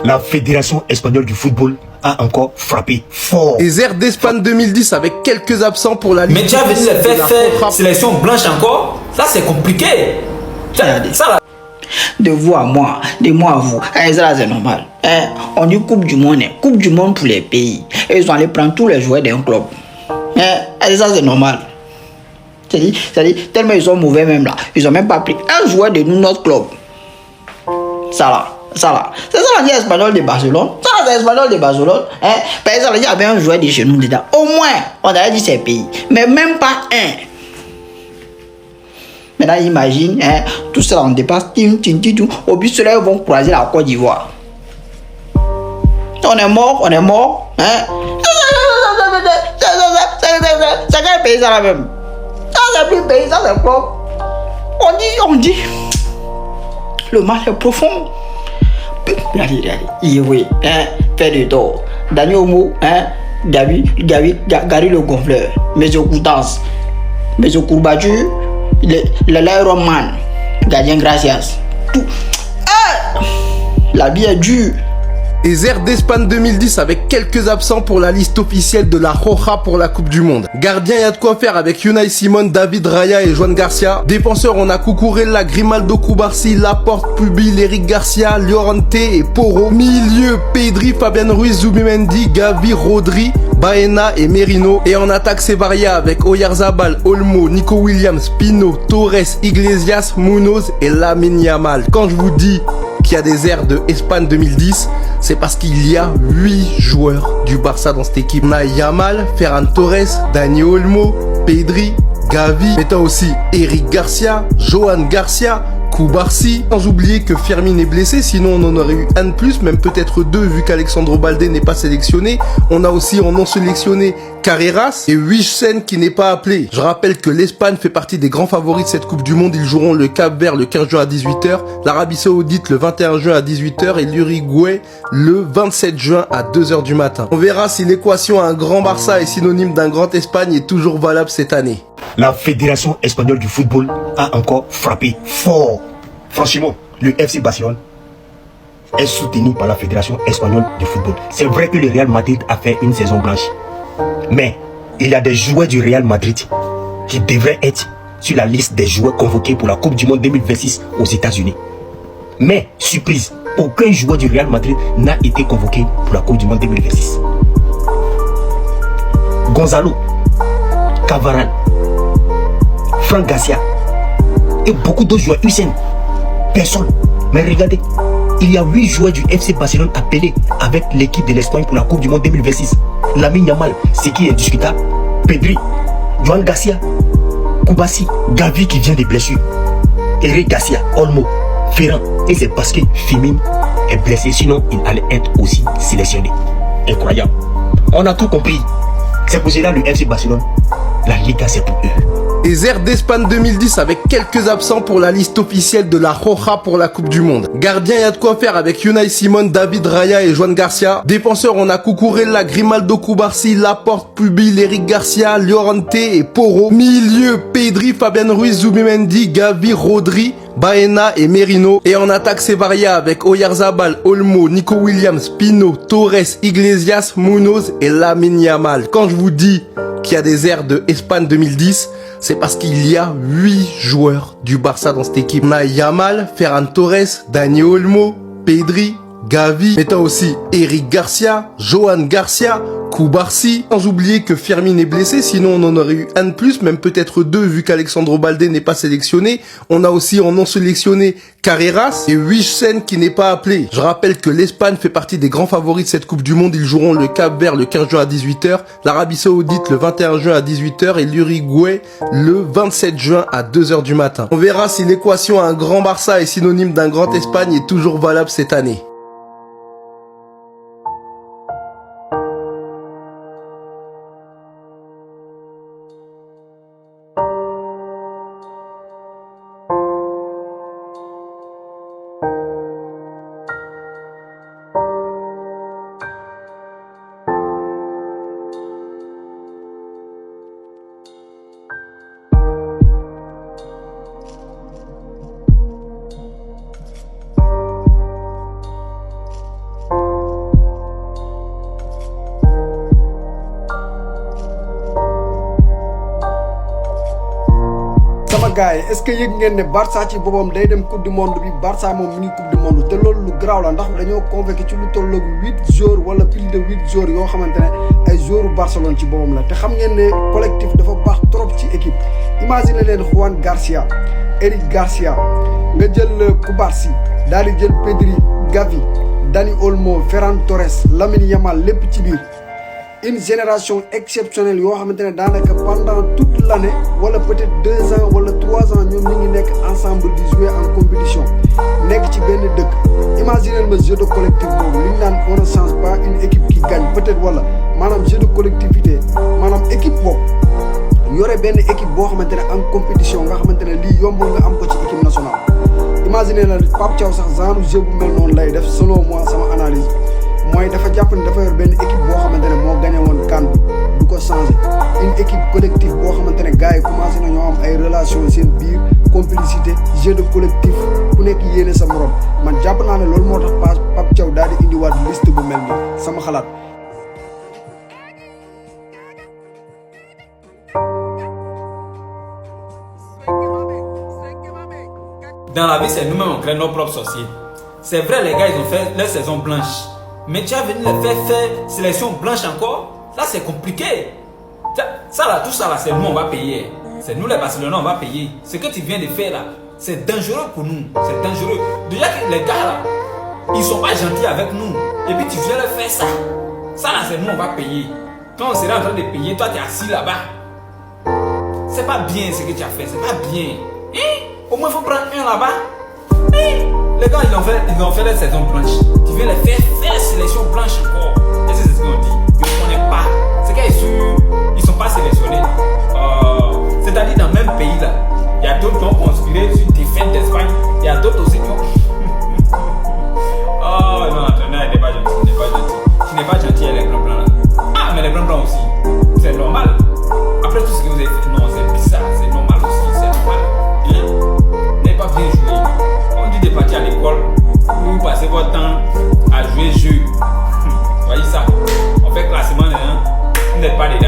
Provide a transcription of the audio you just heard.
La Fédération espagnole du football a encore frappé fort. Les airs d'Espagne 2010 avec quelques absents pour la Ligue. Mais tu as venu les faire sélection blanche encore. Ça c'est compliqué. Ça là. De vous à moi, de moi à vous. Ça c'est normal. On dit Coupe du Monde, Coupe du Monde pour les pays. Et ils sont allés prendre tous les joueurs d'un club. Ça c'est normal. C'est-à-dire, tellement ils sont mauvais même là. Ils ont même pas pris un joueur de notre club. Ça là. C'est ça la Ligue espagnole de Barcelone. Ça là, c'est l'espagnol de Barcelone. Par exemple, il y avait un joueur de chez nous dedans. Au moins, on avait dit ces pays. Mais même pas un. Maintenant, imagine, tout ça on dépasse. Au but, ceux-là vont croiser la Côte d'Ivoire. On est mort. C'est quel pays ça là même? Ça c'est plus pays, ça c'est quoi? On dit. Le mal est profond. Regardez. Oui, fait de tort. Daniel Omo, Gary le gonfleur, Monsieur Coutas, Monsieur Courbature, l'Iron Man, Gardien Gracias. Tout. La vie est dure. Les airs d'Espagne 2010 avec quelques absents pour la liste officielle de la Roja pour la Coupe du Monde. Gardien, il y a de quoi faire avec Unai Simon, David Raya et Joan Garcia. Défenseurs, on a Cucurella, Grimaldo, Cubarsí, Laporte, Pubil, Eric Garcia, Llorente et Porro. Milieu, Pedri, Fabian Ruiz, Zubimendi, Gavi, Rodri, Baena et Merino. Et en attaque, c'est varié avec Oyarzabal, Olmo, Nico Williams, Pino, Torres, Iglesias, Munoz et Lamine Yamal. Quand je vous dis qu'il y a des airs de Espagne 2010, c'est parce qu'il y a 8 joueurs du Barça dans cette équipe. On a Yamal, Ferran Torres, Dani Olmo, Pedri, Gavi, mais t'as aussi Eric Garcia, Joan Garcia, Cubarsí. Sans oublier que Firmin est blessé, sinon on en aurait eu un de plus, même peut-être deux vu qu'Alexandro Baldé n'est pas sélectionné. On a aussi en non sélectionné Carreras et Huijsen qui n'est pas appelé. Je rappelle que l'Espagne fait partie des grands favoris de cette Coupe du Monde. Ils joueront le Cap-Vert le 15 juin à 18h, l'Arabie Saoudite le 21 juin à 18h et l'Uruguay le 27 juin à 2h du matin. On verra si l'équation un grand Barça est synonyme d'un grand Espagne est toujours valable cette année. La Fédération espagnole du football a encore frappé fort. Franchement, le FC Barcelone est soutenu par la Fédération espagnole du football. C'est vrai que le Real Madrid a fait une saison blanche. Mais il y a des joueurs du Real Madrid qui devraient être sur la liste des joueurs convoqués pour la Coupe du Monde 2026 aux États-Unis. Mais, surprise, aucun joueur du Real Madrid n'a été convoqué pour la Coupe du Monde 2026. Gonzalo, Cavaran, Franck Garcia et beaucoup d'autres joueurs. Hussein, personne. Mais regardez, il y a 8 joueurs du FC Barcelone appelés avec l'équipe de l'Espagne pour la Coupe du Monde 2026. Lamine Yamal, ce qui est discutable. Pedri, Joan Garcia, Cubarsí, Gavi qui vient des blessures. Eric Garcia, Olmo, Ferran. Et c'est parce que Firmin est blessé, sinon il allait être aussi sélectionné. Incroyable. On a tout compris. C'est pour cela le FC Barcelone, la Liga c'est pour eux. Les airs d'Espagne 2010 avec quelques absents pour la liste officielle de la Roja pour la Coupe du Monde. Gardien, il y a de quoi faire avec Unai Simon, David Raya et Joan Garcia. Défenseurs, on a Cucurella, Grimaldo, Cubarsí, Laporte, Pubil, Eric Garcia, Llorente et Porro. Milieu, Pedri, Fabian Ruiz, Zubimendi, Gavi, Rodri, Baena et Merino. Et en attaque, c'est varié avec Oyarzabal, Olmo, Nico Williams, Pino, Torres, Iglesias, Munoz et Lamine Yamal. Quand je vous dis qu'il y a des airs de Espagne 2010, c'est parce qu'il y a 8 joueurs du Barça dans cette équipe. On a Yamal, Ferran Torres, Dani Olmo, Pedri, Gavi, mais t'as aussi Eric Garcia, Joan Garcia, Cubarsí. Sans oublier que Firmin est blessé, sinon on en aurait eu un de plus, même peut-être deux vu qu'Alexandro Baldé n'est pas sélectionné. On a aussi en non sélectionné Carreras et Huijsen qui n'est pas appelé. Je rappelle que l'Espagne fait partie des grands favoris de cette Coupe du Monde. Ils joueront le Cap-Vert le 15 juin à 18h, l'Arabie Saoudite le 21 juin à 18h et l'Uruguay le 27 juin à 2h du matin. On verra si l'équation un grand Barça est synonyme d'un grand Espagne est toujours valable cette année. gars yi est-ce que yëg ngeen ne Barça ci boppam day dem coupe du monde bi Barça moom mi ngi coupe du monde te loolu lu garaaw la ndax dañoo convoqué ci lu tolloog 8 joueurs wala plus de 8 joueurs yoo xamante ne ay joueurs Barcelone ci boppam la te xam ngeen ne collectif dafa baax trop ci équipe imagine leen Juan Garcia Eric Garcia nga jël Cubarsí daal di jël Pedri Gavi Dani Olmo Ferran Torres Lamine Yamal lépp ci biir une génération exceptionnelle yoo xamante ne daanaka pendant toute l'année wala peut-être 2 ans wala 3 ans ñoom ñi ngi nekk ensemble di jouer en compétition nekk ci benn dëkk imaginez le jeu de collectif boobu li ñu naan on ne change pas une équipe qui gagne peut-être wala maanaam jeu de collectivité maanaam équipe boobu yore benn équipe boo xamante ne en compétition nga xamante ne lii yombul nga am ko ci équipe nationale imaginez la Pape Thiaw sax genre jeu bu mel noonu lay def selon moi sama analyse mooy dafa jàpp ne dafa yor benn équipe boo xamante ne moo gagné woon CAN bi du ko changé une équipe collective boo xamante ne gars yi commencé nañoo am ay relations seen biir complicité jeu de collectif ku nekk yéene sa morom man jàpp naa ne loolu moo tax Pape Thiaw daal di indiwaat liste bu mel nii sama xalaat. Dans la vie, c'est nous-mêmes on crée nos propres sorciers. C'est vrai, les gars, ils ont fait leur saison blanche. Mais tu as venu les faire sélection blanche encore. Là, c'est compliqué. Ça là, tout ça là, c'est nous, on va payer. C'est nous les Barcelonais, on va payer. Ce que tu viens de faire là, c'est dangereux pour nous. C'est dangereux. Déjà que les gars là, ils sont pas gentils avec nous. Et puis tu viens leur faire ça. Ça là, c'est nous, on va payer. Quand on sera en train de payer, toi, tu es assis là-bas. C'est pas bien ce que tu as fait. C'est pas bien. Au moins, il faut prendre un là-bas. Les gars, ils ont fait la saison blanche. Tu viens les faire sélection blanche encore. Et c'est ce qu'on dit. Ils ne connaissent pas. Ces gars, ils ne sont pas sélectionnés. C'est-à-dire dans le même pays là. Il y a d'autres qui ont conspiré sur une défaite d'Espagne. Il y a d'autres aussi qui ont. Oh non, l'entraîneur n'est pas gentil. Il n'est pas gentil. Tu n'es pas gentil avec les blancs blancs là. Ah, mais les blancs blancs aussi. C'est normal. Après tout ce que vous avez fait, non, c'est bizarre. C'est normal aussi. C'est normal. Vous n'avez pas bien joué. On dit de partir à l'école, vous passez votre temps à jouer jeu. Voyez ça. On fait classement, hein? Vous n'êtes pas dedans.